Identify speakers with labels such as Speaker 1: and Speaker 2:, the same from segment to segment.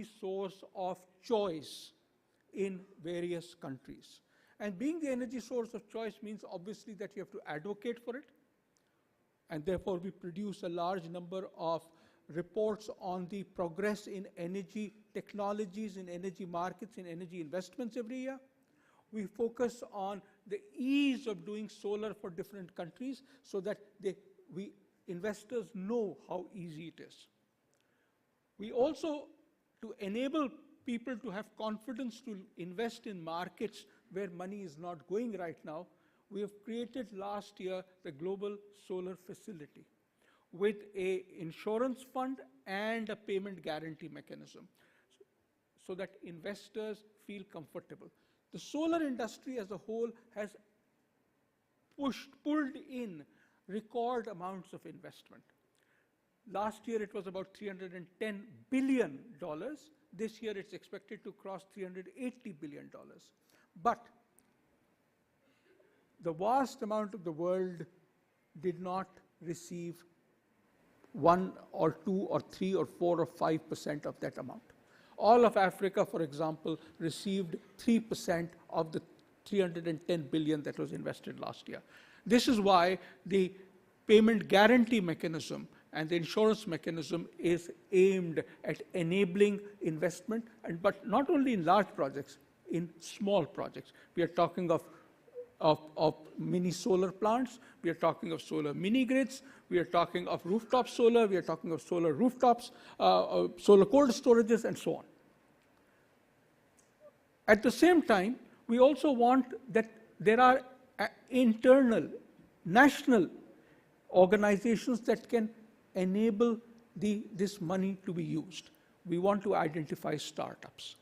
Speaker 1: source of choice in various countries. And being the energy source of choice means obviously that you have to advocate for it. And therefore, we produce a large number of reports on the progress in energy technologies, in energy markets, in energy investments every year. We focus on the ease of doing solar for different countries so that investors know how easy it is. We also, to enable people to have confidence to invest in markets where money is not going right now, we have created last year the Global Solar Facility with an insurance fund and a payment guarantee mechanism so that investors feel comfortable. The solar industry as a whole has pulled in record amounts of investment. Last year it was about $310 billion. This year it's expected to cross $380 billion. But the vast amount of the world did not receive 1 or 2 or 3 or 4 or 5% of that amount. All of Africa, for example, received 3% of the $310 billion that was invested last year. This is why the payment guarantee mechanism and the insurance mechanism is aimed at enabling investment, but not only in large projects, in small projects. We are talking of mini solar plants, we are talking of solar mini grids, we are talking of rooftop solar, we are talking of solar rooftops, solar cold storages, and so on. At the same time, we also want that there are internal, national organizations that can enable this money to be used. We want to identify startups.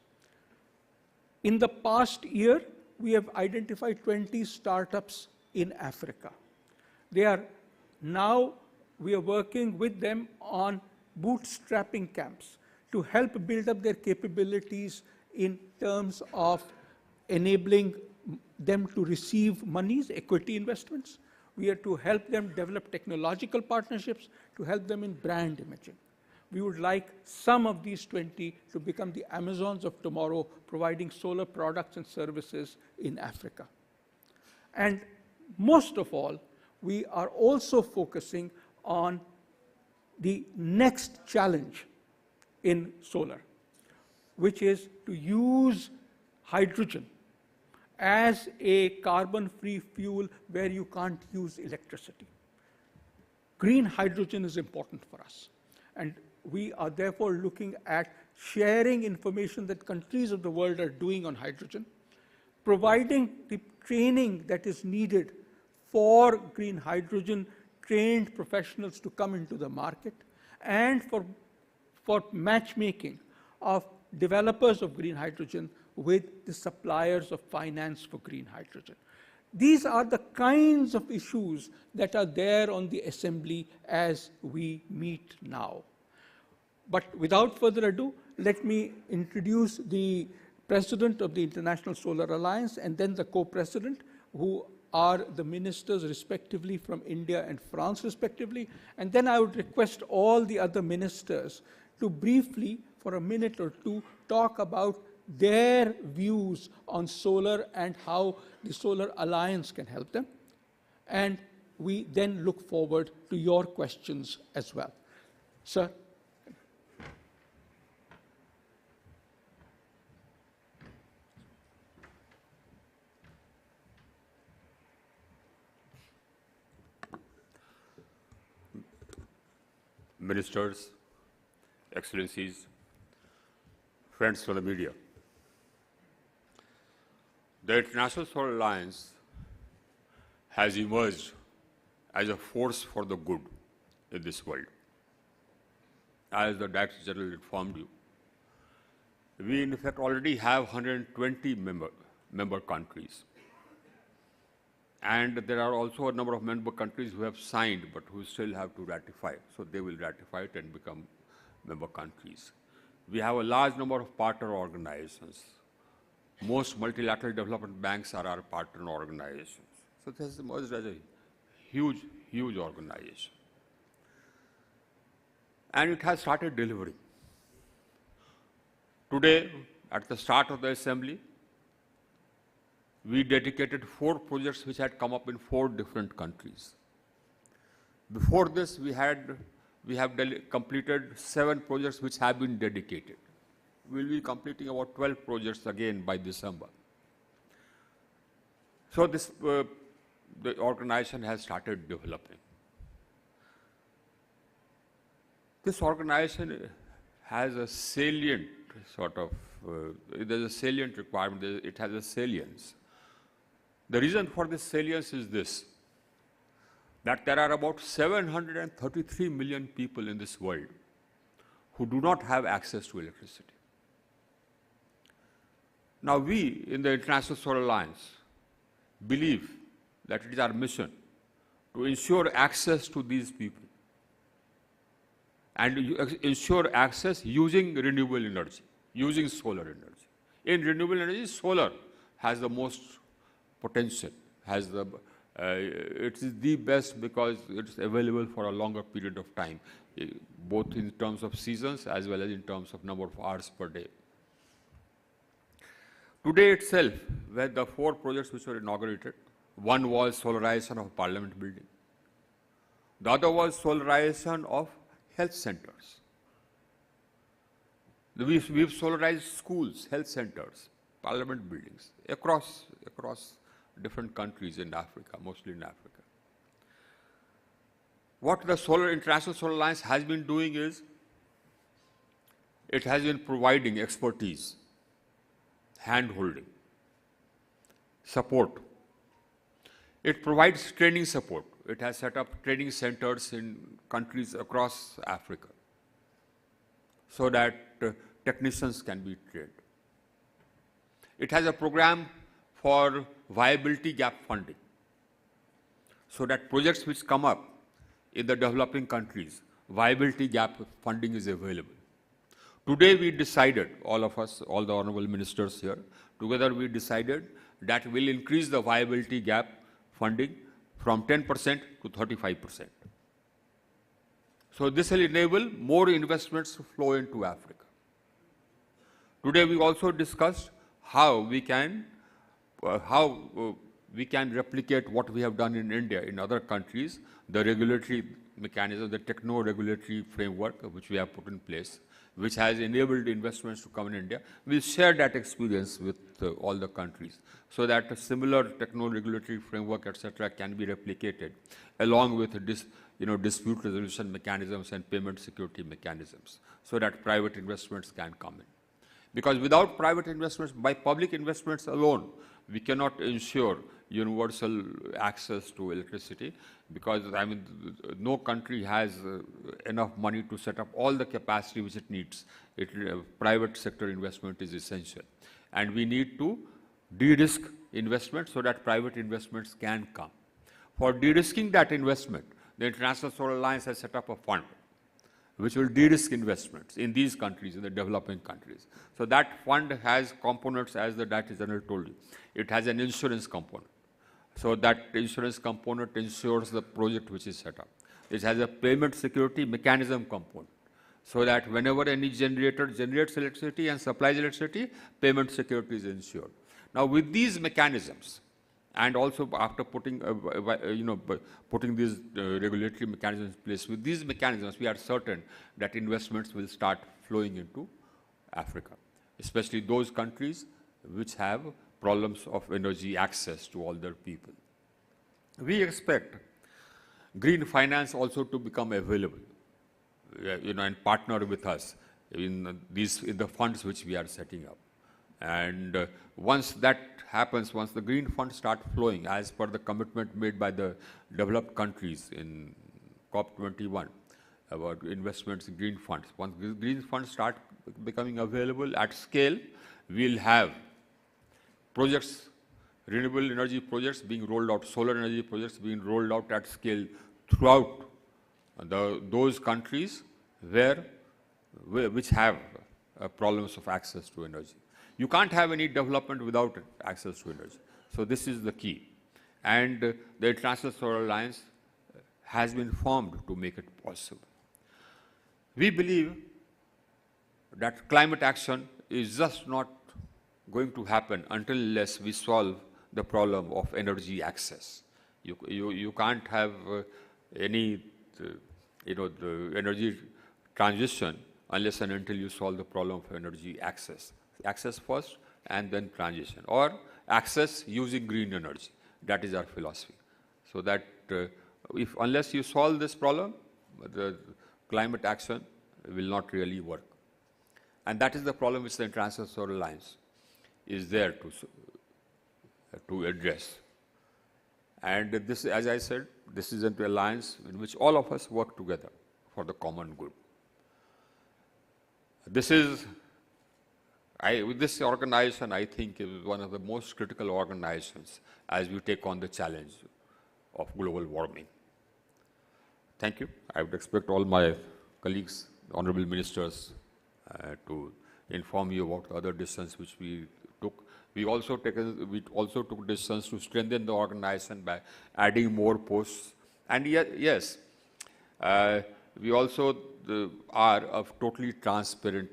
Speaker 1: In the past year, we have identified 20 startups in Africa. We are working with them on bootstrapping camps to help build up their capabilities in terms of enabling them to receive monies, equity investments. We are to help them develop technological partnerships, to help them in brand imaging. We would like some of these 20 to become the Amazons of tomorrow, providing solar products and services in Africa. And most of all, we are also focusing on the next challenge in solar, which is to use hydrogen as a carbon-free fuel where you can't use electricity. Green hydrogen is important for us. And we are therefore looking at sharing information that countries of the world are doing on hydrogen, providing the training that is needed for green hydrogen, trained professionals to come into the market, and for matchmaking of developers of green hydrogen with the suppliers of finance for green hydrogen. These are the kinds of issues that are there on the assembly as we meet now. But without further ado, let me introduce the president of the International Solar Alliance and then the co-president, who are the ministers respectively from India and France respectively. And then I would request all the other ministers to briefly, for a minute or two, talk about their views on solar and how the Solar Alliance can help them. And we then look forward to your questions as well. Sir.
Speaker 2: Ministers, Excellencies, friends from the media. The International Solar Alliance has emerged as a force for the good in this world. As the Director General informed you, we in fact already have 120 member countries. And there are also a number of member countries who have signed but who still have to ratify. So they will ratify it and become member countries. We have a large number of partner organizations. Most multilateral development banks are our partner organizations. So this has emerged as a huge, huge organization. And it has started delivering. Today, at the start of the assembly, we dedicated 4 projects which had come up in 4 different countries. Before this, we have completed 7 projects which have been dedicated. We will be completing about 12 projects again by December. So this, the organization has started developing. This organization has a salient sort of, there's a salient requirement, it has a salience. The reason for this salience is this, that there are about 733 million people in this world who do not have access to electricity. Now we in the International Solar Alliance believe that it is our mission to ensure access to these people and ensure access using renewable energy, using solar energy. In renewable energy, solar has the most potential, has the, it is the best because it's available for a longer period of time, both in terms of seasons as well as in terms of number of hours per day. Today itself, where the 4 projects which were inaugurated, one was solarization of Parliament building. The other was solarization of health centers. We've solarized schools, health centers, Parliament buildings across different countries in Africa, mostly in Africa. What the International Solar Alliance has been doing is, it has been providing expertise, hand-holding, support. It provides training support. It has set up training centers in countries across Africa so that technicians can be trained. It has a program for viability gap funding so that projects which come up in the developing countries, viability gap funding is available. Today we decided, all of us, all the honorable ministers here, together we decided that we'll increase the viability gap funding from 10% to 35%. So this will enable more investments to flow into Africa. Today we also discussed how we can replicate what we have done in India, in other countries, the regulatory mechanism, the techno-regulatory framework which we have put in place, which has enabled investments to come in India. We'll share that experience with all the countries so that a similar techno-regulatory framework, etc., can be replicated along with dispute resolution mechanisms and payment security mechanisms so that private investments can come in. Because without private investments, by public investments alone, we cannot ensure universal access to electricity because, I mean, no country has enough money to set up all the capacity which it needs. Private sector investment is essential. And we need to de-risk investment so that private investments can come. For de-risking that investment, the International Solar Alliance has set up a fund which will de-risk investments in these countries, in the developing countries. So that fund has components, as the Director General told you. It has an insurance component. So that insurance component ensures the project which is set up. It has a payment security mechanism component, so that whenever any generator generates electricity and supplies electricity, payment security is ensured. Now with these mechanisms, and also after putting these regulatory mechanisms in place, with these mechanisms, we are certain that investments will start flowing into Africa, especially those countries which have problems of energy access to all their people. We expect green finance also to become available, and partner with us in the funds which we are setting up. And once that happens, once the green funds start flowing, as per the commitment made by the developed countries in COP21 about investments in green funds, once green funds start becoming available at scale, we'll have projects, renewable energy projects being rolled out, solar energy projects being rolled out at scale throughout those countries which have problems of access to energy. You can't have any development without access to energy. So this is the key. And the International Solar Alliance has been formed to make it possible. We believe that climate action is just not going to happen unless we solve the problem of energy access. You can't have any, the energy transition unless and until you solve the problem of energy access. Access first and then transition, or access using green energy. That is our philosophy. So that unless you solve this problem, the climate action will not really work. And that is the problem which the International Solar Alliance is there to address. And this, as I said, this is an alliance in which all of us work together for the common good. This is, with this organization, I think, is one of the most critical organizations as we take on the challenge of global warming. Thank you. I would expect all my colleagues, honorable ministers, to inform you about the other decisions which we took. We also took decisions to strengthen the organization by adding more posts. And yes, we also are a totally transparent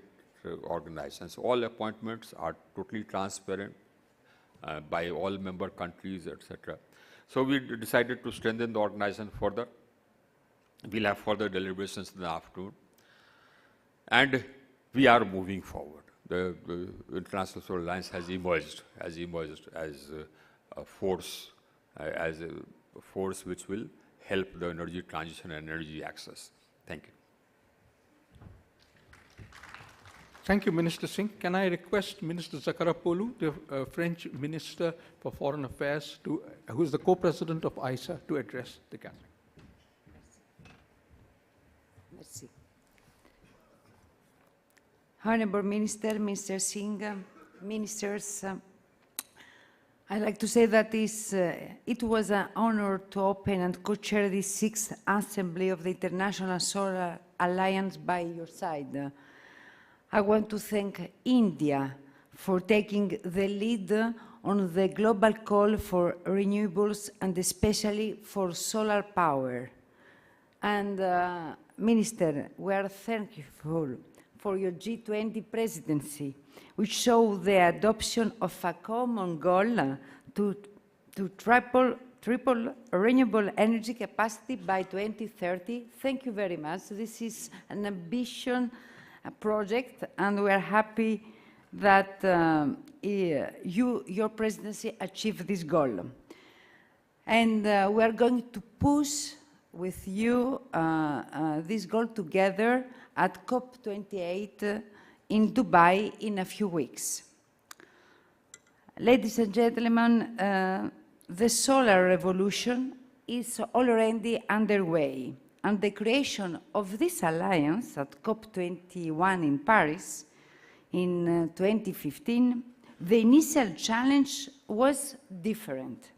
Speaker 2: organization. So all appointments are totally transparent by all member countries, etc. So we decided to strengthen the organization further. We'll have further deliberations in the afternoon. And we are moving forward. The International Solar Alliance has emerged as a force, which will help the energy transition and energy access. Thank you.
Speaker 1: Thank you, Minister Singh. Can I request Minister Zakharopoulos, the French Minister for Foreign Affairs, who is the co-president of ISA, to address the Council?
Speaker 3: Merci. Honorable Minister, Minister Singh, Ministers, I'd like to say that it was an honor to open and co-chair the 6th Assembly of the International Solar Alliance by your side. I want to thank India for taking the lead on the global call for renewables and especially for solar power. And Minister, we are thankful for your G20 presidency, which showed the adoption of a common goal to triple renewable energy capacity by 2030. Thank you very much. This is an ambitious project, and we are happy that your presidency achieved this goal. And we are going to push with you this goal together at COP28 in Dubai in a few weeks. Ladies and gentlemen, the solar revolution is already underway, and the creation of this alliance at COP21 in Paris in 2015, the initial challenge was different.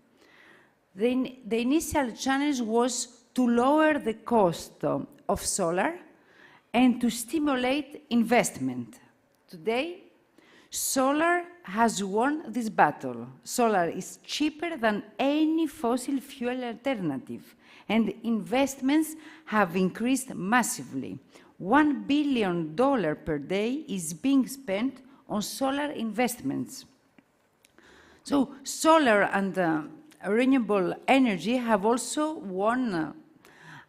Speaker 3: The initial challenge was to lower the cost of solar and to stimulate investment. Today, solar has won this battle. Solar is cheaper than any fossil fuel alternative, and investments have increased massively. $1 billion per day is being spent on solar investments. So solar and renewable energy have also won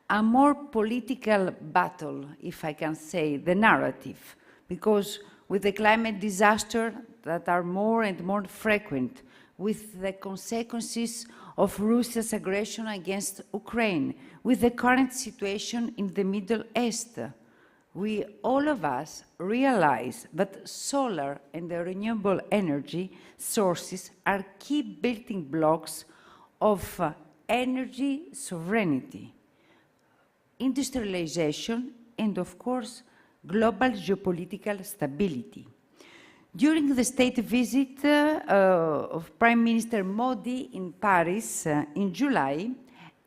Speaker 3: a more political battle, if I can say, the narrative, because with the climate disaster that are more and more frequent, with the consequences of Russia's aggression against Ukraine, with the current situation in the Middle East, all of us realize that solar and the renewable energy sources are key building blocks of energy sovereignty, industrialization, and of course, global geopolitical stability. During the state visit of Prime Minister Modi in Paris in July,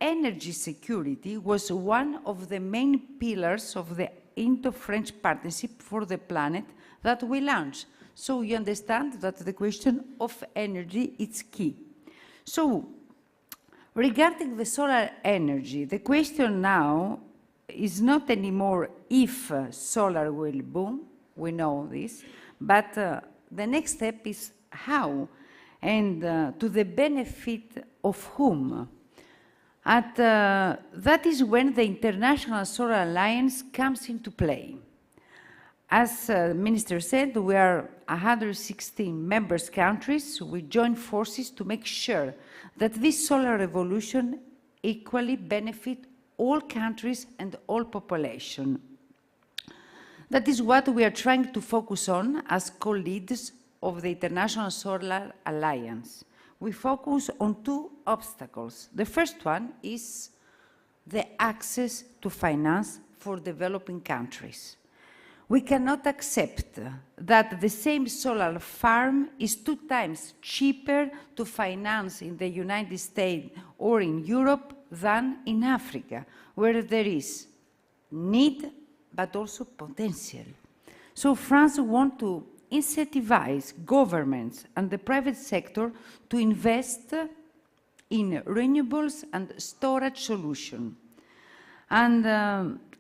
Speaker 3: energy security was one of the main pillars of the Indo-French Partnership for the Planet that we launched. So you understand that the question of energy is key. So regarding the solar energy, the question now is not anymore if solar will boom, we know this, But the next step is how and to the benefit of whom. And that is when the International Solar Alliance comes into play. As the Minister said, we are 116 member countries. We join forces to make sure that this solar revolution equally benefits all countries and all population. That is what we are trying to focus on as co-leaders of the International Solar Alliance. We focus on two obstacles. The first one is the access to finance for developing countries. We cannot accept that the same solar farm is 2 times cheaper to finance in the United States or in Europe than in Africa, where there is need but also potential. So France wants to incentivize governments and the private sector to invest in renewables and storage solutions. And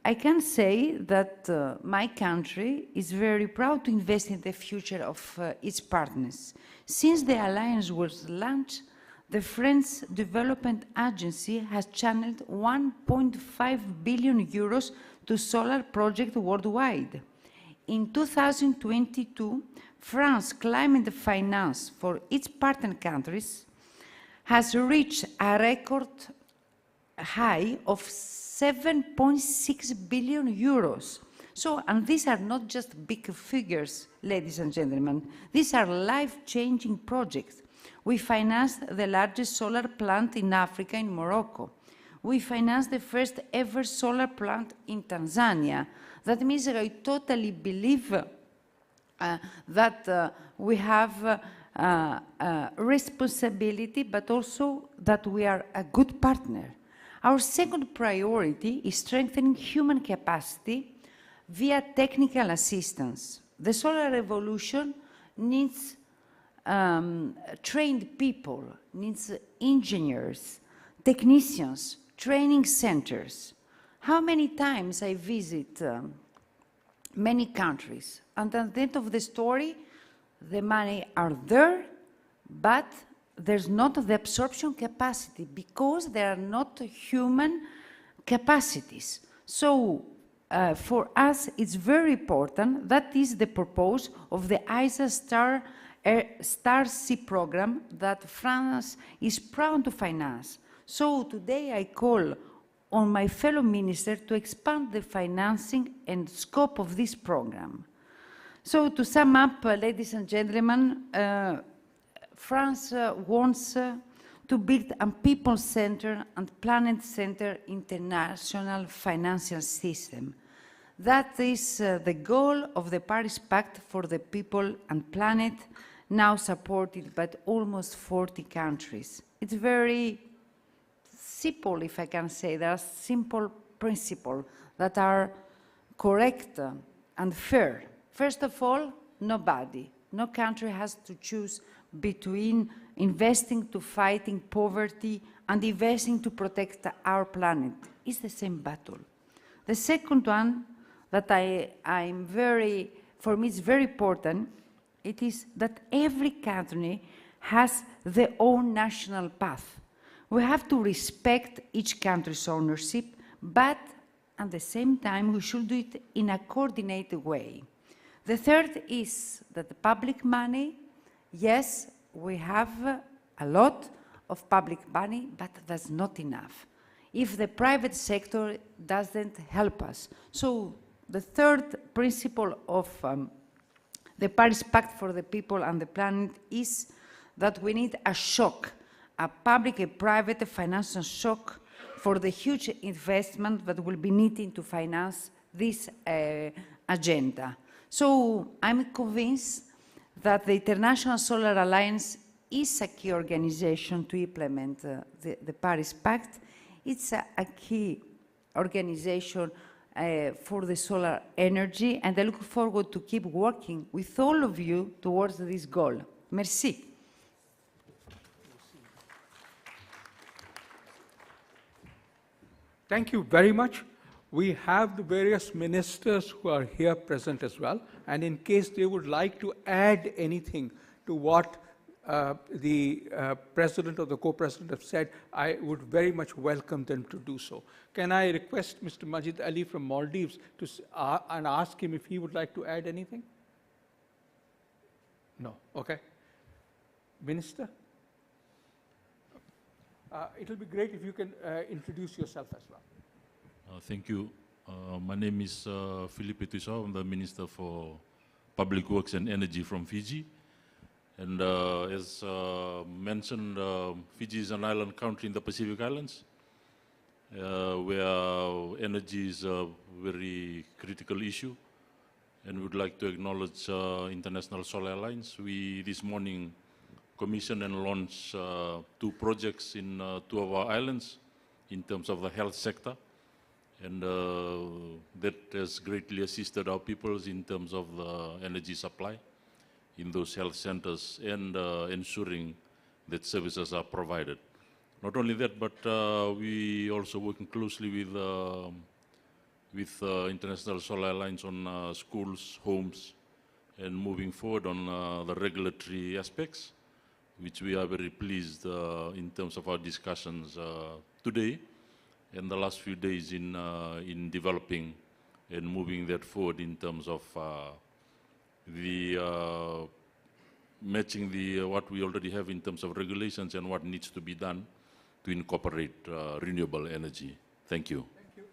Speaker 3: I can say that my country is very proud to invest in the future of its partners. Since the alliance was launched, the French Development Agency has channeled 1.5 billion euros to solar projects worldwide. In 2022, France's climate finance for its partner countries has reached a record high of 7.6 billion euros. So, and these are not just big figures, ladies and gentlemen. These are life-changing projects. We financed the largest solar plant in Africa, in Morocco. We financed the first ever solar plant in Tanzania. That means that I totally believe that we have responsibility, but also that we are a good partner. Our second priority is strengthening human capacity via technical assistance. The solar revolution needs trained people, needs engineers, technicians, training centers. How many times I visit many countries, and at the end of the story, the money are there, but there's not the absorption capacity because there are not human capacities. So for us, it's very important. That is the purpose of the ISA Star C program that France is proud to finance. So today I call on my fellow minister to expand the financing and scope of this program. So to sum up, ladies and gentlemen, France wants to build a people-centered and planet-centered international financial system. That is the goal of the Paris Pact for the People and Planet, now supported by almost 40 countries. It's very simple, if I can say. There are simple principles that are correct and fair. First of all, nobody, no country has to choose between investing to fighting poverty and investing to protect our planet. It's the same battle. The second one that for me is very important, it is that every country has their own national path. We have to respect each country's ownership, but at the same time, we should do it in a coordinated way. The third is that the public money, yes, we have a lot of public money, but that's not enough if the private sector doesn't help us. So the third principle of the Paris Pact for the People and the Planet is that we need a shock, a public and private financial shock for the huge investment that will be needed to finance this agenda. So I'm convinced that the International Solar Alliance is a key organization to implement the Paris Pact. It's a key organization for the solar energy, and I look forward to keep working with all of you towards this goal. Merci.
Speaker 1: Thank you very much. We have the various ministers who are here present as well. and in case they would like to add anything to what the president or the co-president have said, I would very much welcome them to do so. Can I request Mr. Majid Ali from Maldives to and ask him if he would like to add anything? No. Okay. Minister? It will be great if you can introduce yourself as well.
Speaker 4: Thank you. My name is Felipe Tuisao. I'm the Minister for Public Works and Energy from Fiji. And as mentioned, Fiji is an island country in the Pacific Islands, where energy is a very critical issue. And we would like to acknowledge International Solar Alliance. We, this morning, commissioned and launched 2 projects in 2 of our islands in terms of the health sector. And that has greatly assisted our peoples in terms of the energy supply in those health centers and ensuring that services are provided. Not only that, but we also working closely with International Solar Alliance on schools, homes, and moving forward on the regulatory aspects, which we are very pleased in terms of our discussions today and the last few days in developing and moving that forward in terms of matching what we already have in terms of regulations and what needs to be done to incorporate renewable energy. Thank you.
Speaker 1: Thank you.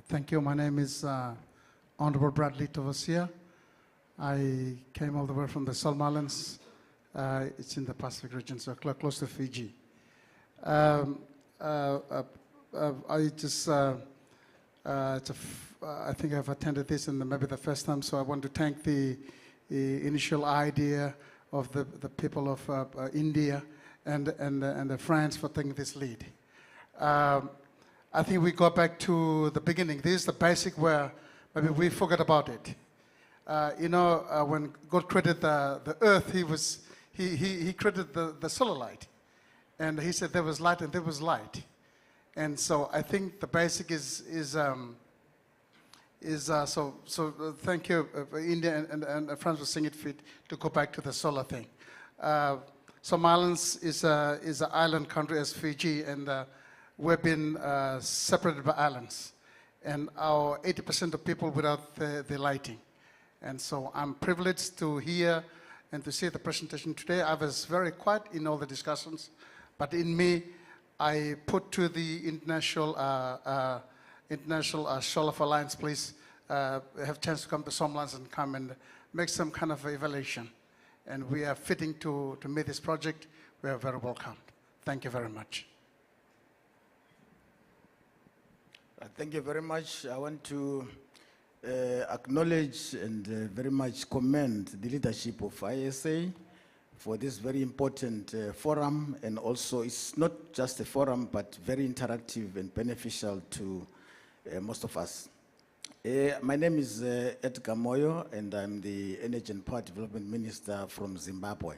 Speaker 5: Thank you. My name is Honorable Bradley Tovasia. I came all the way from the Solomon Islands. It's in the Pacific region, so close to Fiji. I think I've attended this and maybe the first time, so I want to thank the initial idea of the people of India and France for taking this lead. I think we go back to the beginning. This is the basic where maybe we forget about it. When God created the earth, he created the solar light. And he said there was light and there was light. And so I think the basic is thank you, India and France for seeing it fit to go back to the solar thing. Solomon Islands is an island country as Fiji, and we've been separated by islands, and our 80% of people without the lighting. And so I'm privileged to hear and to see the presentation today. I was very quiet in all the discussions, but in me, I put to the International Solar Alliance, please have a chance to come to Solomon Islands and come and make some kind of evaluation. And we are fitting to meet this project. We are very welcome. Thank you very much.
Speaker 6: Thank you very much. I want to acknowledge and very much commend the leadership of ISA for this very important forum, and also it's not just a forum but very interactive and beneficial to most of us. My name is Edgar Moyo, and I'm the Energy and Power Development Minister from Zimbabwe.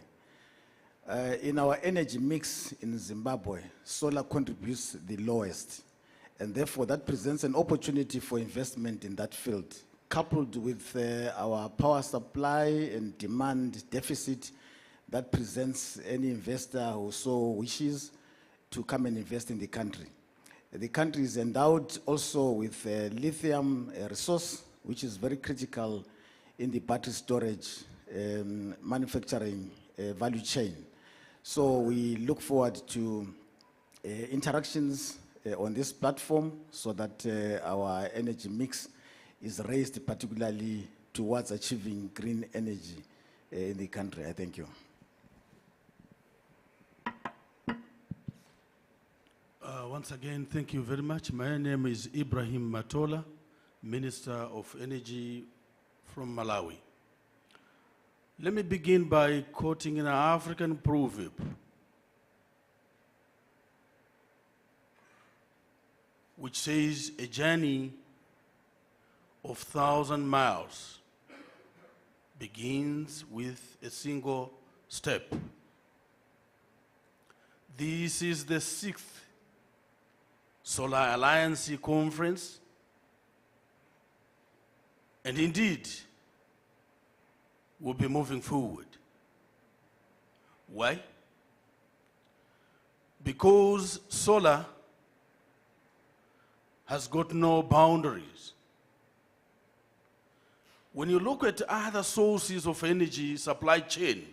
Speaker 6: In our energy mix in Zimbabwe, solar contributes the lowest. And therefore, that presents an opportunity for investment in that field. Coupled with our power supply and demand deficit, that presents any investor who so wishes to come and invest in the country. The country is endowed also with lithium resource, which is very critical in the battery storage manufacturing value chain. So we look forward to interactions on this platform so that our energy mix is raised particularly towards achieving green energy in the country. I thank you.
Speaker 7: Once again, thank you very much. My name is Ibrahim Matola, Minister of Energy from Malawi. Let me begin by quoting an African proverb. Which says, a journey of 1,000 miles begins with a single step. This is the 6th Solar Alliance Conference, and indeed, we'll be moving forward. Why? Because solar has got no boundaries. When you look at other sources of energy supply chain,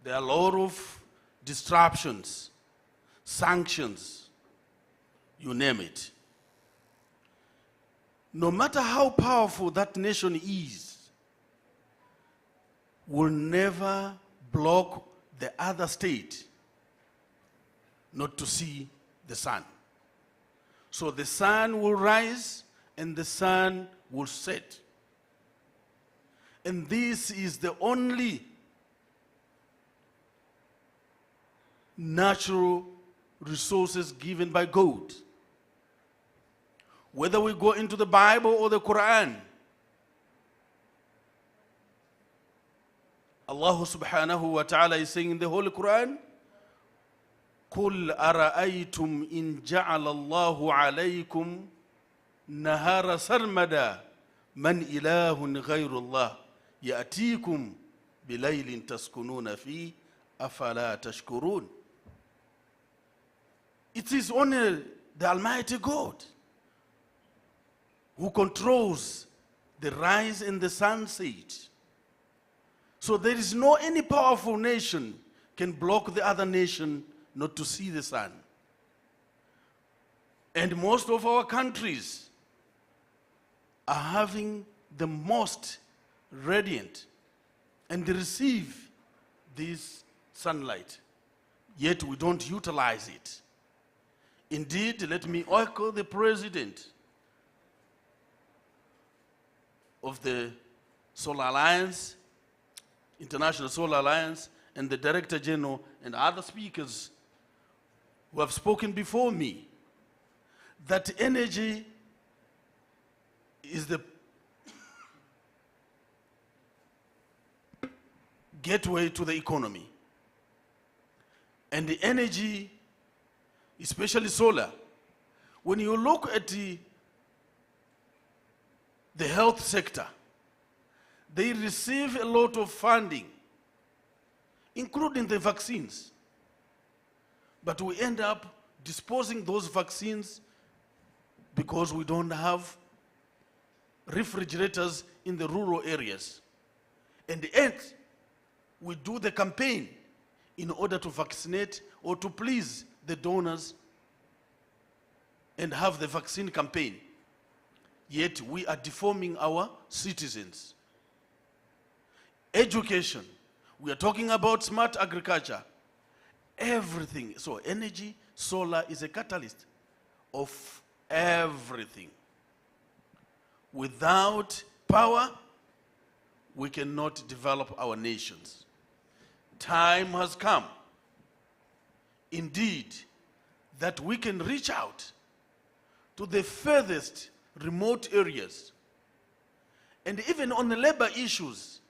Speaker 7: there are a lot of disruptions, sanctions, you name it. No matter how powerful that nation is, will never block the other state not to see the sun. So the sun will rise and the sun will set. And this is the only natural resources given by God. Whether we go into the Bible or the Quran, Allah subhanahu wa ta'ala is saying in the Holy Quran, قُلْ أَرَأَيْتُمْ إِنْ جَعَلَ اللَّهُ عَلَيْكُمْ نَهَارَ سَرْمَدًا مَنْ إِلَهٌ غَيْرُ اللَّهِ يَأْتِيكُمْ بِلَيْلٍ تَسْكُنُونَ فِيهِ أَفَلَا تَشْكُرُونَ. It is only the Almighty God who controls the rise and the sunset. So there is no any powerful nation can block the other nation not to see the sun. And most of our countries are having the most radiant and they receive this sunlight, yet we don't utilize it. Indeed, let me echo the president of the Solar Alliance, International Solar Alliance, and the Director General and other speakers who have spoken before me, that energy is the gateway to the economy. And the energy, especially solar, when you look at the health sector, they receive a lot of funding, including the vaccines. But we end up disposing those vaccines because we don't have refrigerators in the rural areas. And the end, we do the campaign in order to vaccinate or to please the donors and have the vaccine campaign. Yet we are deforming our citizens. Education, we are talking about smart agriculture, everything. So energy, solar is a catalyst of everything. Without power, we cannot develop our nations. Time has come, indeed, that we can reach out to the furthest remote areas. And even on the labor issues,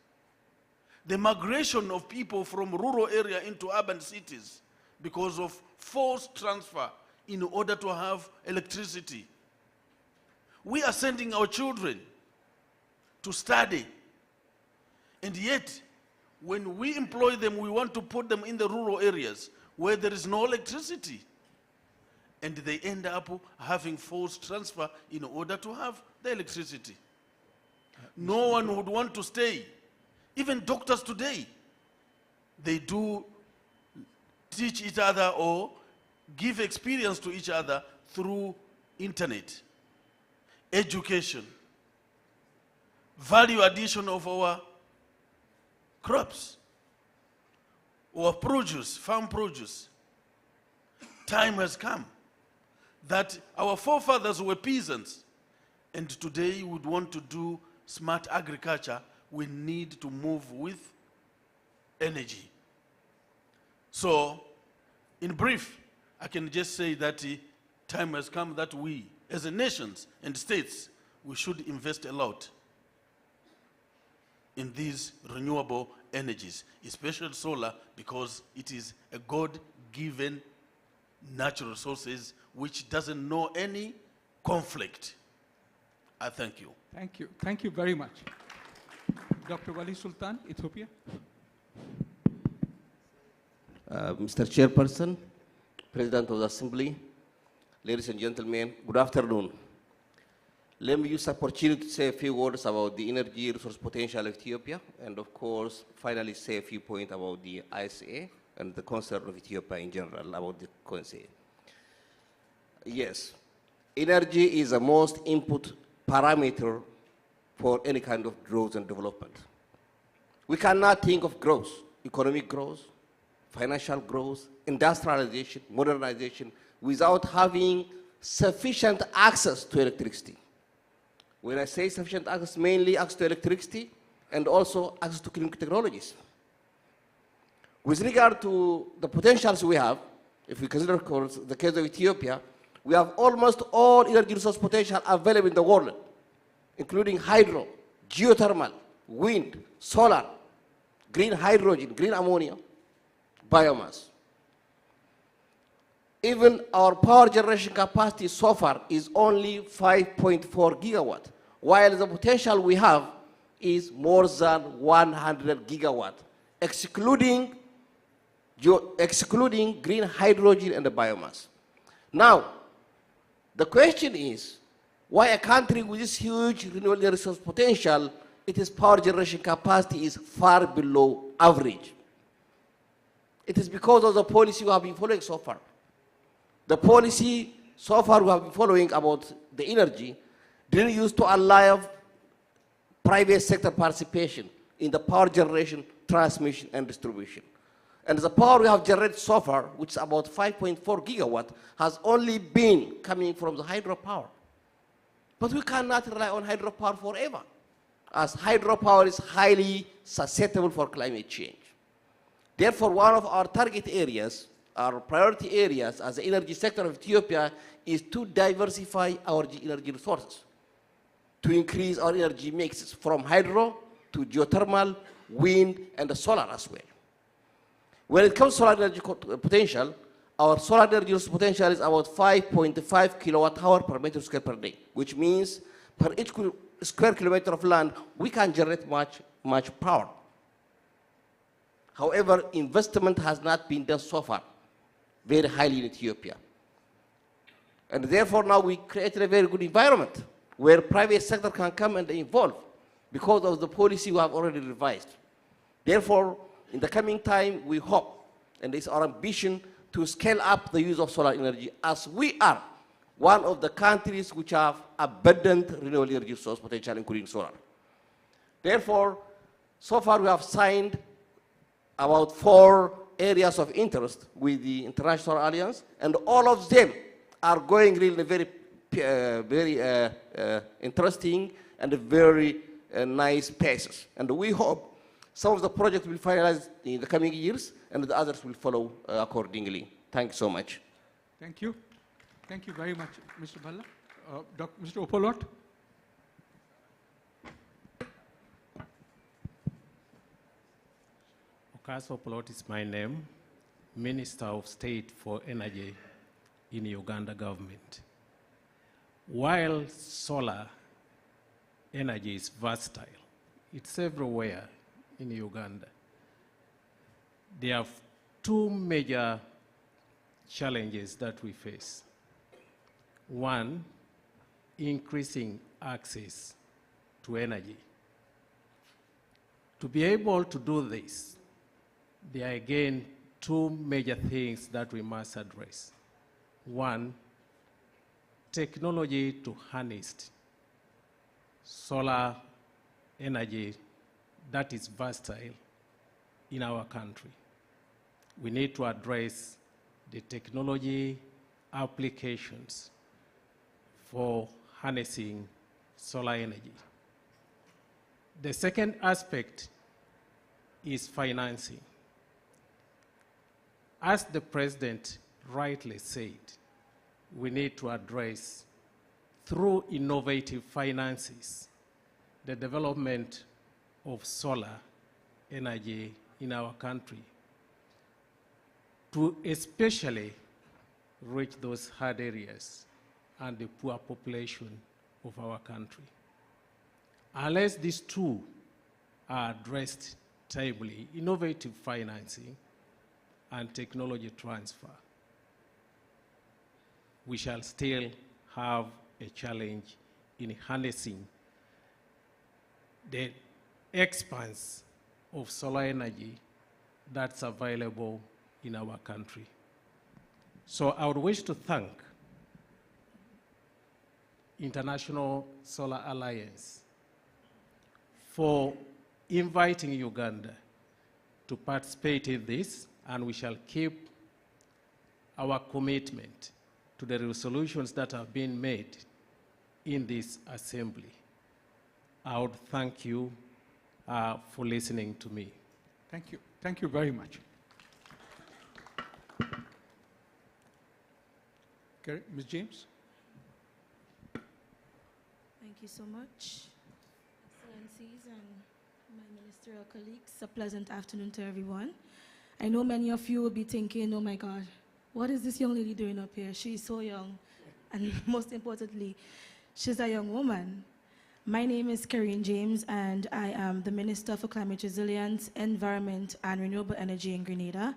Speaker 7: the migration of people from rural area into urban cities because of forced transfer in order to have electricity. We are sending our children to study, and yet when we employ them, we want to put them in the rural areas where there is no electricity, and they end up having forced transfer in order to have the electricity. No one would want to stay. Even doctors today, they do teach each other or give experience to each other through internet. Education, value addition of our crops, or produce, farm produce. Time has come that our forefathers were peasants, and today we would want to do smart agriculture. We need to move with energy. So, in brief, I can just say that time has come that we, as a nations and states, we should invest a lot in these renewable energies, especially solar, because it is a God-given natural resources which doesn't know any conflict. I thank you.
Speaker 1: Thank you. Thank you very much. Dr. Wali Sultan, Ethiopia.
Speaker 8: Mr. Chairperson, President of the Assembly, ladies and gentlemen, good afternoon. Let me use the opportunity to say a few words about the energy resource potential of Ethiopia, and of course, finally say a few points about the ISA and the concern of Ethiopia in general about the concern. Yes, energy is the most input parameter for any kind of growth and development. We cannot think of growth, economic growth, financial growth, industrialization, modernization, without having sufficient access to electricity. When I say sufficient access, mainly access to electricity and also access to clean technologies. With regard to the potentials we have, if we consider of course, the case of Ethiopia, we have almost all energy resource potential available in the world, including hydro, geothermal, wind, solar, green hydrogen, green ammonia, biomass. Even our power generation capacity so far is only 5.4 gigawatt, while the potential we have is more than 100 gigawatt, excluding green hydrogen and the biomass. Now, the question is, why a country with this huge renewable resource potential, its power generation capacity is far below average? It is because of the policy we have been following so far. The policy so far we have been following about the energy didn't used to allow private sector participation in the power generation, transmission, and distribution. And the power we have generated so far, which is about 5.4 gigawatt, has only been coming from the hydropower. But we cannot rely on hydropower forever, as hydropower is highly susceptible for climate change. Therefore, one of our target areas, our priority areas as the energy sector of Ethiopia is to diversify our energy resources, to increase our energy mixes from hydro to geothermal, wind, and solar as well. When it comes to solar energy potential, our solar energy potential is about 5.5 kilowatt hour per meter square per day, which means per each square kilometer of land, we can generate much power. However, investment has not been done so far very highly in Ethiopia. And therefore now we created a very good environment where private sector can come and involve because of the policy we have already revised. Therefore, in the coming time, we hope, and it's our ambition, to scale up the use of solar energy, as we are one of the countries which have abundant renewable energy source potential, including solar. Therefore, so far we have signed about 4 areas of interest with the International Alliance, and all of them are going really very interesting and very nice paces. And we hope some of the projects will finalize in the coming years, and the others will follow accordingly. Thank you so much.
Speaker 1: Thank you. Thank you very much, Mr. Bhalla. Mr. Opolot.
Speaker 9: Okaso Opolot is my name, Minister of State for Energy in Uganda government. While solar energy is versatile, it's everywhere in Uganda. There are 2 major challenges that we face. One, increasing access to energy. To be able to do this, there are again 2 major things that we must address. One, technology to harness solar energy that is versatile in our country. We need to address the technology applications for harnessing solar energy. The second aspect is financing. As the President rightly said, we need to address through innovative finances, the development of solar energy in our country to especially reach those hard areas and the poor population of our country. Unless these two are addressed timely, innovative financing and technology transfer, we shall still have a challenge in harnessing the expanse of solar energy that's available in our country. So I would wish to thank International Solar Alliance for inviting Uganda to participate in this, and we shall keep our commitment to the resolutions that have been made in this assembly. I would thank you for listening to me.
Speaker 1: Thank you. Thank you very much. Okay, Ms. James?
Speaker 10: Thank you so much, Excellencies and my ministerial colleagues. A pleasant afternoon to everyone. I know many of you will be thinking, oh my God, what is this young lady doing up here? She's so young. And most importantly, she's a young woman. My name is Karine James, and I am the Minister for Climate Resilience, Environment, and Renewable Energy in Grenada.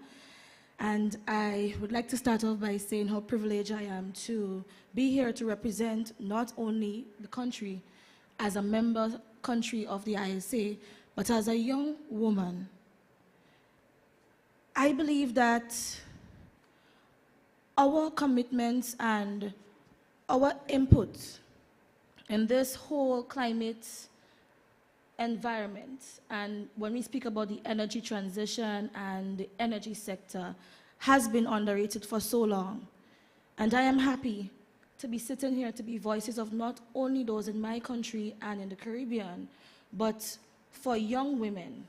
Speaker 10: And I would like to start off by saying how privileged I am to be here to represent not only the country as a member country of the ISA, but as a young woman. I believe that our commitments and our input in this whole climate environment, and when we speak about the energy transition and the energy sector, has been underrated for so long. And I am happy to be sitting here to be voices of not only those in my country and in the Caribbean, but for young women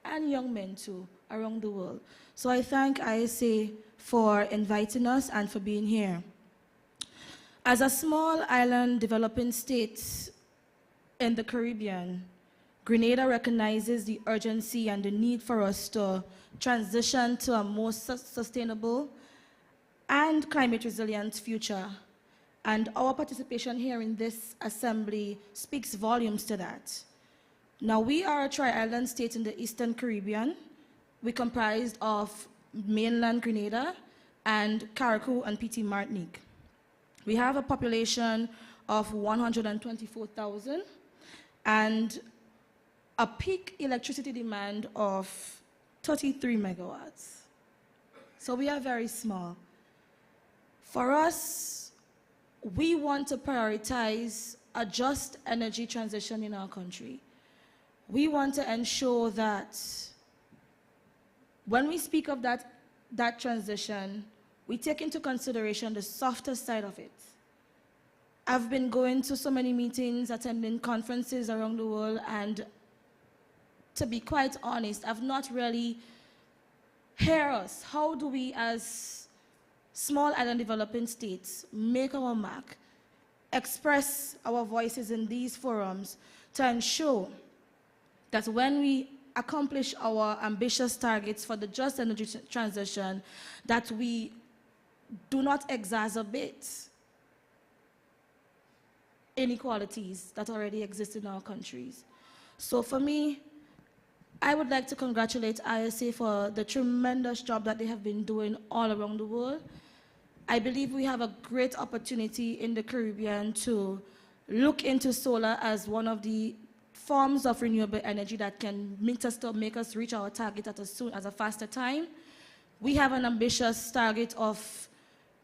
Speaker 10: and young men too around the world. So I thank ISA for inviting us and for being here. As a small island developing state in the Caribbean, Grenada recognizes the urgency and the need for us to transition to a more sustainable and climate resilient future. And our participation here in this assembly speaks volumes to that. Now, we are a tri-island state in the Eastern Caribbean. We comprised of mainland Grenada and Carriacou and PT Martinique. We have a population of 124,000 and a peak electricity demand of 33 megawatts. So we are very small. For us, we want to prioritize a just energy transition in our country. We want to ensure that when we speak of that transition, we take into consideration the softer side of it. I've been going to so many meetings, attending conferences around the world, and to be quite honest, I've not really heard us. How do we as small island developing states make our mark, express our voices in these forums to ensure that when we accomplish our ambitious targets for the just energy transition, that we do not exacerbate inequalities that already exist in our countries. So for me, I would like to congratulate ISA for the tremendous job that they have been doing all around the world. I believe we have a great opportunity in the Caribbean to look into solar as one of the forms of renewable energy that can make us reach our target at a faster time. We have an ambitious target of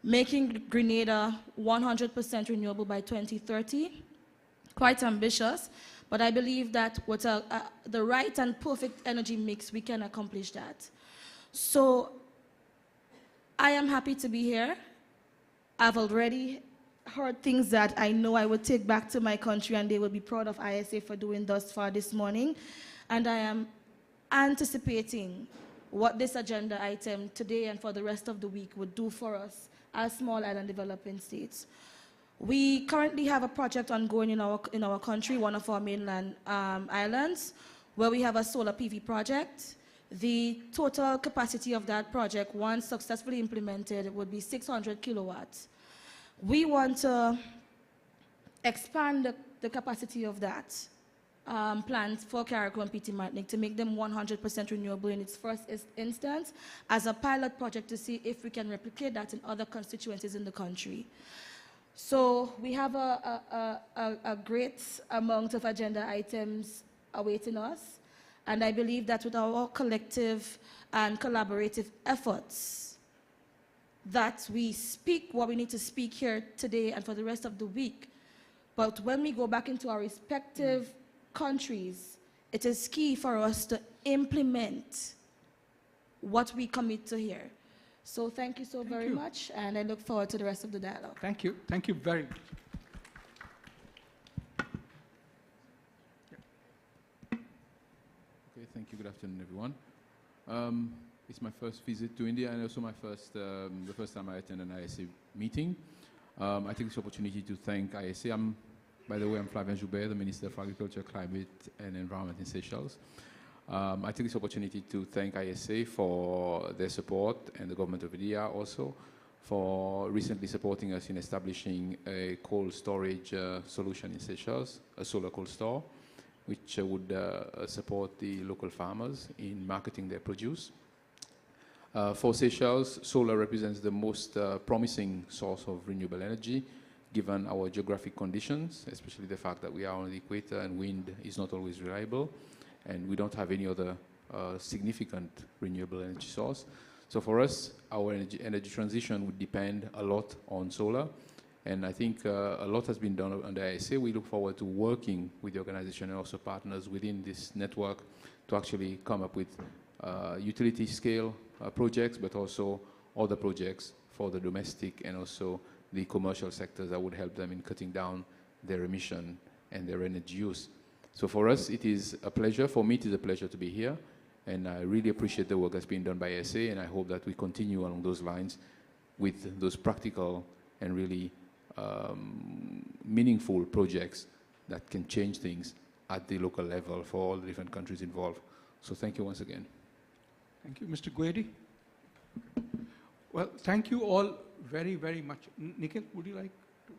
Speaker 10: making Grenada 100% renewable by 2030. Quite ambitious, but I believe that with the right and perfect energy mix, we can accomplish that. So I am happy to be here. I've already heard things that I know I would take back to my country, and they will be proud of ISA for doing thus far this morning. And I am anticipating what this agenda item today and for the rest of the week would do for us as small island developing states. We currently have a project ongoing in our country, one of our mainland islands, where we have a solar PV project. The total capacity of that project, once successfully implemented, would be 600 kilowatts. We want to expand the capacity of that plant for Carriacou and PT Martinique to make them 100% renewable in its first instance as a pilot project to see if we can replicate that in other constituencies in the country. So we have a great amount of agenda items awaiting us, and I believe that with our collective and collaborative efforts, that we speak what we need to speak here today and for the rest of the week. But when we go back into our respective countries, it is key for us to implement what we commit to here. So thank you so very much, and I look forward to the rest of the dialogue.
Speaker 1: Thank you. Thank you very much.
Speaker 11: Okay, thank you. Good afternoon, everyone. It's my first visit to India and also the first time I attend an ISA meeting. I take this opportunity to thank ISA. By the way, I'm Flavien Joubert, the Minister for Agriculture, Climate and Environment in Seychelles. I take this opportunity to thank ISA for their support and the government of India also for recently supporting us in establishing a cold storage solution in Seychelles, a solar cold store, which would support the local farmers in marketing their produce. For Seychelles, solar represents the most promising source of renewable energy, given our geographic conditions, especially the fact that we are on the equator and wind is not always reliable, and we don't have any other significant renewable energy source. So for us, our energy transition would depend a lot on solar, and I think a lot has been done under ISA. We look forward to working with the organization and also partners within this network to actually come up with utility scale projects, but also other projects for the domestic and also the commercial sectors that would help them in cutting down their emission and their energy use. So for us, it is a pleasure. For me, it is a pleasure to be here. And I really appreciate the work that's been done by ISA, and I hope that we continue along those lines with those practical and really meaningful projects that can change things at the local level for all the different countries involved. So thank you once again.
Speaker 1: Thank you. Mr. Gwedi? Well, thank you all very, very much. Nikhil, would you like to?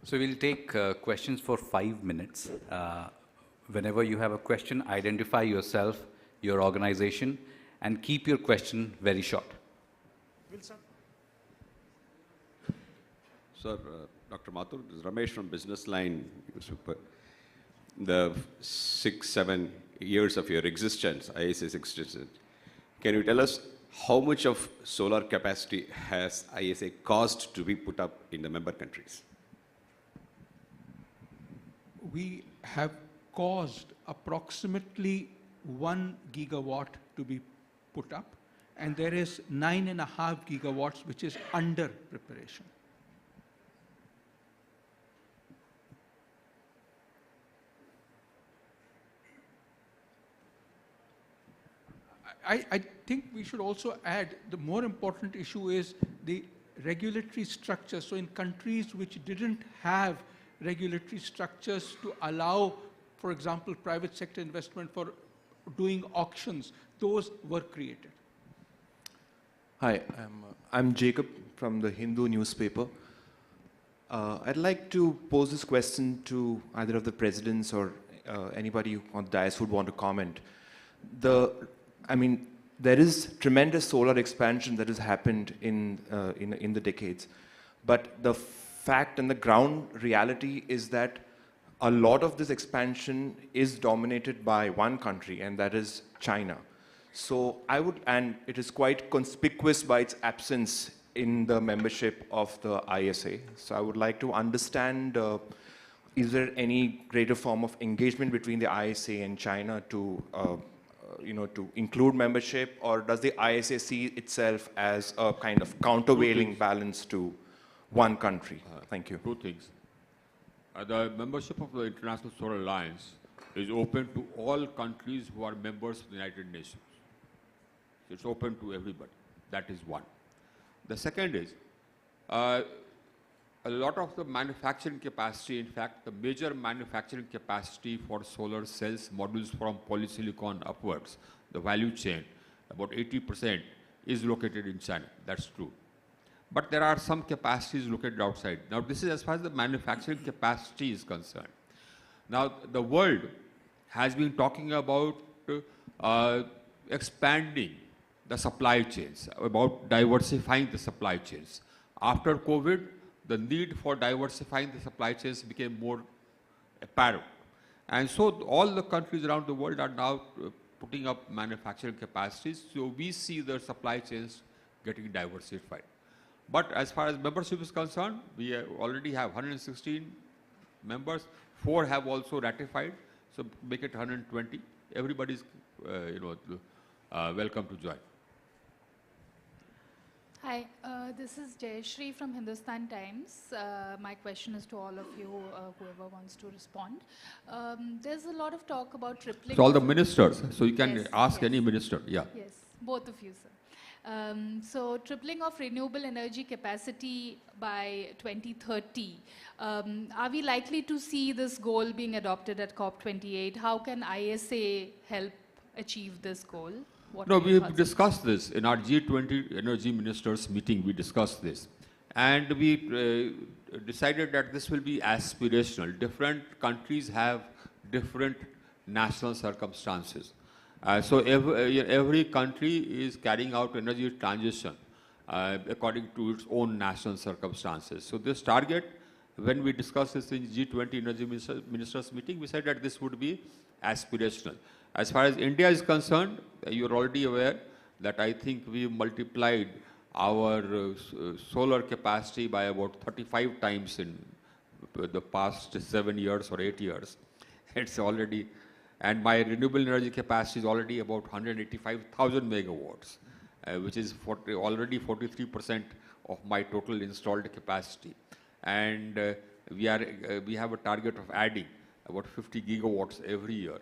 Speaker 12: So we'll take questions for 5 minutes. Whenever you have a question, identify yourself, your organization, and keep your question very short.
Speaker 1: Wilson?
Speaker 13: Sir, Dr. Mathur, this is Ramesh from Business Line. Super. The 6-7 years of your existence, ISA's existence, can you tell us how much of solar capacity has ISA caused to be put up in the member countries?
Speaker 1: We have caused approximately 1 gigawatt to be put up, and there is 9.5 gigawatts which is under preparation. I think we should also add the more important issue is the regulatory structure. So in countries which didn't have regulatory structures to allow, for example, private sector investment for doing auctions, those were created.
Speaker 14: Hi, I'm Jacob from the Hindu newspaper. I'd like to pose this question to either of the presidents or anybody on the dais who would want to comment. There is tremendous solar expansion that has happened in the decades, but the fact and the ground reality is that a lot of this expansion is dominated by one country, and that is China. So and it is quite conspicuous by its absence in the membership of the ISA. So I would like to understand, is there any greater form of engagement between the ISA and China to include membership, or does the ISA see itself as a kind of countervailing balance to one country? Thank you.
Speaker 2: Two things. The membership of the International Solar Alliance is open to all countries who are members of the United Nations. It's open to everybody. That is one. The second is, a lot of the manufacturing capacity, in fact, the major manufacturing capacity for solar cells modules from polysilicon upwards, the value chain, about 80% is located in China. That's true. But there are some capacities located outside. Now, this is as far as the manufacturing capacity is concerned. Now, the world has been talking about expanding the supply chains, about diversifying the supply chains. After COVID, the need for diversifying the supply chains became more apparent. And so all the countries around the world are now putting up manufacturing capacities. So we see the supply chains getting diversified. But as far as membership is concerned, we already have 116 members. 4 have also ratified. So make it 120. Everybody is, welcome to join.
Speaker 15: Hi, this is Jayashree from Hindustan Times. My question is to all of you, whoever wants to respond. There's a lot of talk about tripling.
Speaker 2: So all the ministers, so you can ask any minister,
Speaker 15: Yes, both of you, sir. So tripling of renewable energy capacity by 2030. Are we likely to see this goal being adopted at COP28? How can ISA help achieve this goal?
Speaker 2: No, we have discussed this in our G20 energy ministers meeting. We discussed this, and we decided that this will be aspirational. Different countries have different national circumstances. So every country is carrying out energy transition according to its own national circumstances. So this target, when we discussed this in G20 energy ministers meeting, we said that this would be aspirational. As far as India is concerned, you're already aware that I think we multiplied our solar capacity by about 35 times in the past 7 years or 8 years. It's already, and my renewable energy capacity is already about 185,000 megawatts, which is already 43% of my total installed capacity. And we have a target of adding about 50 gigawatts every year.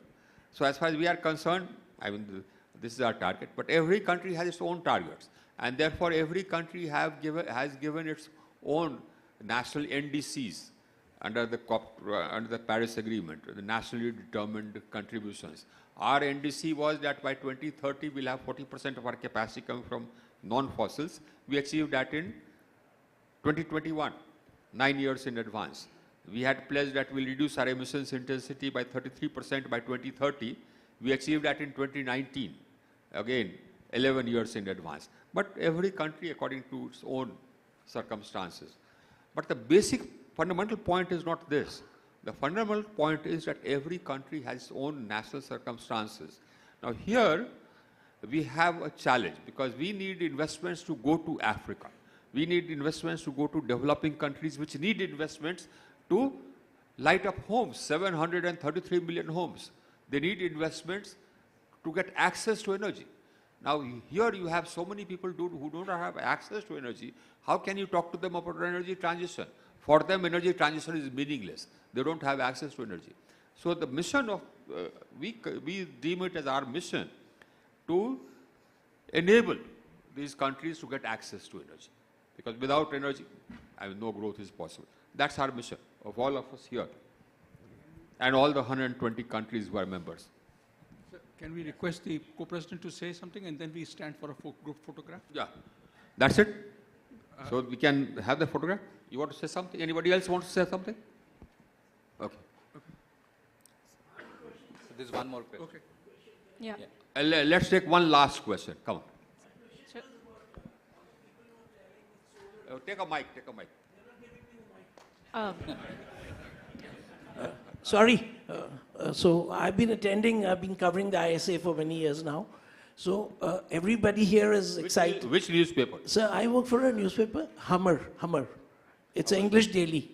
Speaker 2: So as far as we are concerned, I mean, this is our target, but every country has its own targets. And therefore, every country has given its own national NDCs under the Paris Agreement, the nationally determined contributions. Our NDC was that by 2030, we'll have 40% of our capacity coming from non-fossils. We achieved that in 2021, 9 years in advance. We had pledged that we'll reduce our emissions intensity by 33% by 2030. We achieved that in 2019, again, 11 years in advance. But every country according to its own circumstances. But the basic fundamental point is not this. The fundamental point is that every country has its own national circumstances. Now here, we have a challenge because we need investments to go to Africa. We need investments to go to developing countries which need investments to light up homes, 733 million homes. They need investments to get access to energy. Now here you have so many people who don't have access to energy. How can you talk to them about energy transition? For them, energy transition is meaningless. They don't have access to energy. So the mission of, we deem it as our mission to enable these countries to get access to energy. Because without energy, no growth is possible. That's our mission of all of us here and all the 120 countries who are members.
Speaker 1: Sir, can we request the co-president to say something and then we stand for a group photograph?
Speaker 2: Yeah, that's it. So we can have the photograph. You want to say something? Anybody else want to say something? Okay.
Speaker 12: So there's one more question.
Speaker 1: Okay.
Speaker 10: Yeah.
Speaker 2: Let's take one last question. Come on.
Speaker 10: Sure.
Speaker 2: Take a mic.
Speaker 16: Sorry. So I've been covering the ISA for many years now. So everybody here is excited.
Speaker 2: Which newspaper?
Speaker 16: Sir, I work for a newspaper, Hummer. It's an English daily.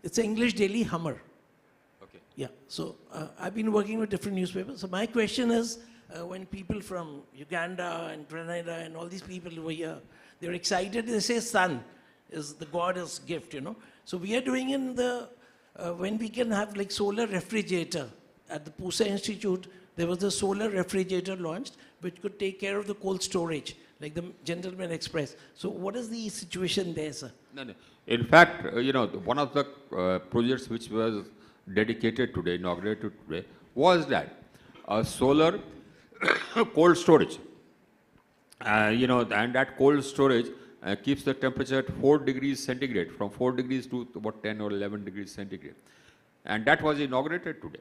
Speaker 16: It's an English daily, Hummer.
Speaker 2: Okay.
Speaker 16: Yeah. So I've been working with different newspapers. So my question is, when people from Uganda and Grenada and all these people who are here, they're excited. They say sun is the goddess gift, you know. So we are doing in the, when we can have like solar refrigerator. At the Pusa Institute, there was a solar refrigerator launched which could take care of the cold storage. like the gentleman expressed. So what is the situation there, sir?
Speaker 2: No, no. In fact, one of the projects which was dedicated today, inaugurated today, was that solar cold storage. And that cold storage keeps the temperature at 4 degrees centigrade, from 4 degrees to about 10 or 11 degrees centigrade. And that was inaugurated today.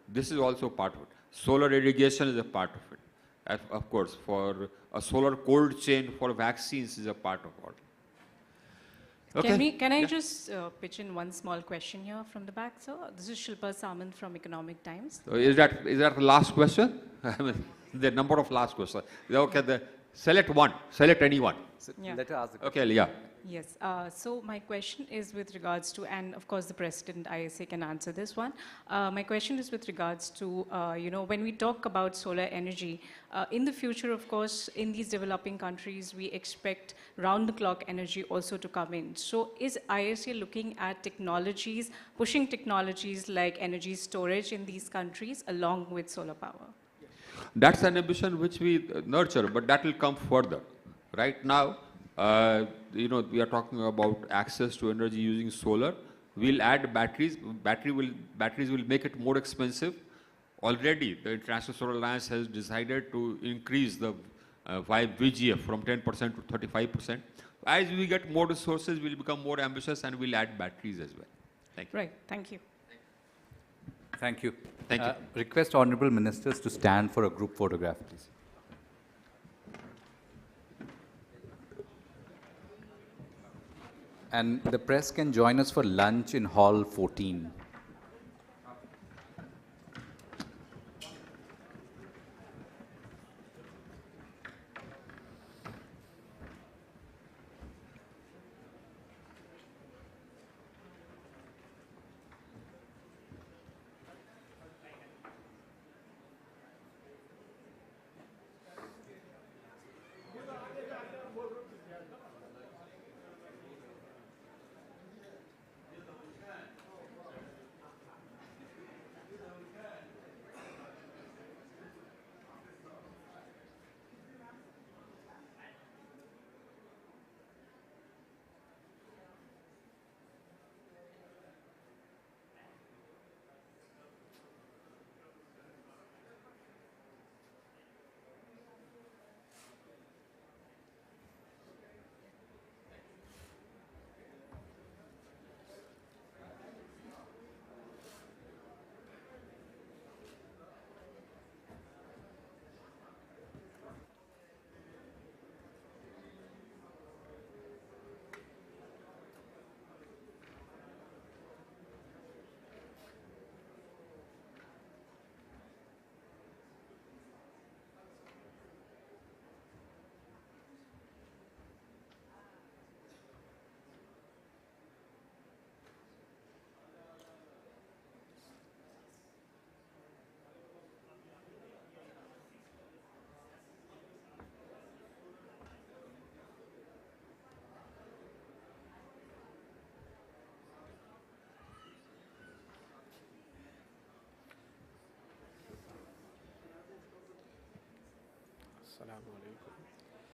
Speaker 2: This is also part of it. Solar irrigation is a part of it. Of course, for a solar cold chain for vaccines is a part of it.
Speaker 17: Okay. Can I just pitch in one small question here from the back, sir? This is Shilpa Samant from Economic Times.
Speaker 2: So is that the last question? I mean, the number of last questions. Okay, select one. Select any one.
Speaker 12: So
Speaker 17: Yeah.
Speaker 12: let her ask the question.
Speaker 2: Okay, Leah.
Speaker 17: Yes. So my question is with regards to, and of course the President ISA can answer this one. My question is with regards to, when we talk about solar energy, in the future, of course, in these developing countries, we expect round-the-clock energy also to come in. So is ISA looking at technologies, pushing technologies like energy storage in these countries along with solar power?
Speaker 2: That's an ambition which we nurture, but that will come further. Right now, we are talking about access to energy using solar. We'll add batteries. Batteries will make it more expensive. Already, the International Solar Alliance has decided to increase the VGF from 10% to 35%. As we get more resources, we'll become more ambitious and we'll add batteries as well. Thank you.
Speaker 17: Right. Thank you.
Speaker 12: Thank you.
Speaker 2: Thank you.
Speaker 12: Request honorable ministers to stand for a group photograph, please. And the press can join us for lunch in Hall 14.
Speaker 18: Assalamu alaikum.